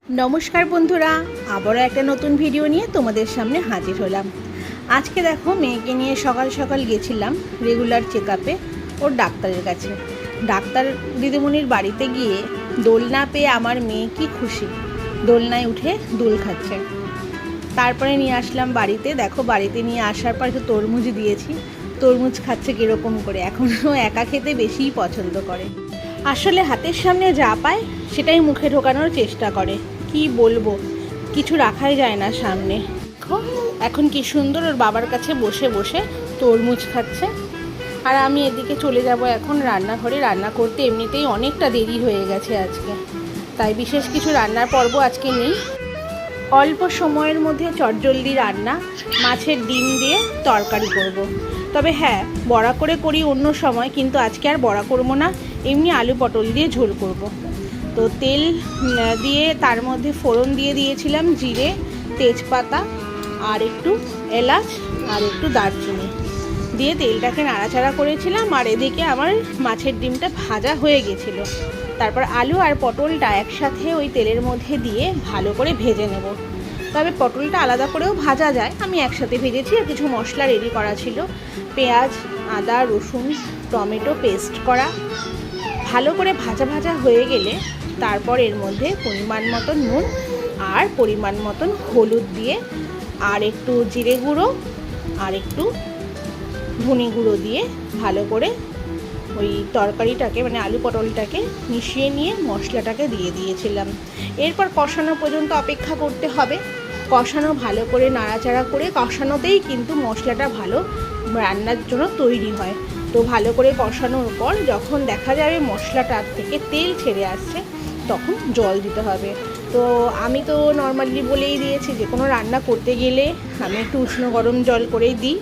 नमस्कार बंधुरा आबारो एक नतून भिडियो निये तोमादेर सामने हाजिर हलाम। आज के देखो मेयेके निये सकाल सकाल गेछिलाम रेगुलार चेकआपे ओर डाक्तारेर काछे। डाक्तार दिदिमणिर बाड़ीते गिये दोलना पेये आमार मेये कि खुशी, दोलनाय उठे दोल खाच्छे। तारपरे निये आसलाम बाड़ीते। देखो बाड़ीते निये आसार पर एकटु तरमुज दियेछि, तरमुज खाচ্ছে किरकम करे, एखोनो एका खेते बेशिई पछंद करे। आसले हाथेर सामने जा पाय सेटाई मुखे ढोकानोर चेष्टा करे। कि बोलबो, किछु राखाई जाय ना सामने। एखन कि सुंदर ओर बाबार काछे बसे बसे तरमुज खाচ্ছে। আর আমি এদিকে চলে যাব এখন রান্নাঘরে। রান্না করতে এমনিতেই অনেকটা দেরি হয়ে গেছে আজকে, তাই বিশেষ কিছু রান্নার পর্ব আজকে নেই। অল্প সময়ের মধ্যে চটজলদি রান্না, মাছের ডিম দিয়ে তরকারি করব। তবে হ্যাঁ, বড়া করে করি অন্য সময়, কিন্তু আজকে আর বড়া করব না, এমনি আলু পটল দিয়ে ঝোল করব। তো তেল দিয়ে তার মধ্যে ফোড়ন দিয়ে দিয়েছিলাম জিরে, তেজপাতা আর একটু এলাচ আর একটু দারচিনি দিয়ে তেলটাকে নাড়াচাড়া করেছিলাম। আর এদিকে আমার মাছের ডিমটা ভাজা হয়ে গেছিল। তারপর আলু আর পটলটা একসাথে ওই তেলের মধ্যে দিয়ে ভালো করে ভেজে নেব। তবে পটলটা আলাদা করেও ভাজা যায়, আমি একসাথে ভেজেছি। আর কিছু মশলা রেডি করা ছিল, পেঁয়াজ, আদা, রসুন, টমেটো পেস্ট করা। ভালো করে ভাজা ভাজা হয়ে গেলে তারপর এর মধ্যে পরিমাণ মতন নুন আর পরিমাণ মতন হলুদ দিয়ে আর একটু জিরে গুঁড়ো আর একটু ধনে গুঁড়ো দিয়ে ভালো করে ওই তরকারিটাকে মানে আলু পটলটাকে মিশিয়ে নিয়ে মশলাটাকে দিয়ে দিয়েছিলাম। এরপর কষানো পর্যন্ত অপেক্ষা করতে হবে। কষানো ভালো করে নাড়াচাড়া করে কষানোতেই কিন্তু মশলাটা ভালো রান্নার জন্য তৈরি হয়। তো ভালো করে কষানোর পর যখন দেখা যাবে মশলাটার থেকে তেল ছেড়ে আসছে, তখন জল দিতে হবে। তো আমি তো নর্মালি বলেই দিয়েছি, যে কোনো রান্না করতে গেলে আমি একটু উষ্ণ গরম জল করেই দিই।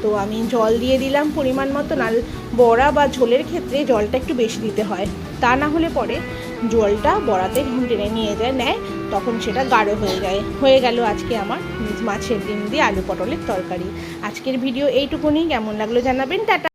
তো আমি জল দিয়ে দিলাম পরিমাণ মতো। আর বড়া বা ঝোলের ক্ষেত্রে জলটা একটু বেশি দিতে হয়, তা না হলে পরে জলটা বড়াতে টেনে নিয়ে নেয়, তখন সেটা গাঢ় হয়ে যায়। হয়ে গেল আজকে আমার মাছের ডিম দিয়ে আলু পটলের তরকারি। আজকের ভিডিও এইটুকুনি। কেমন লাগলো জানাবেন। টাটা।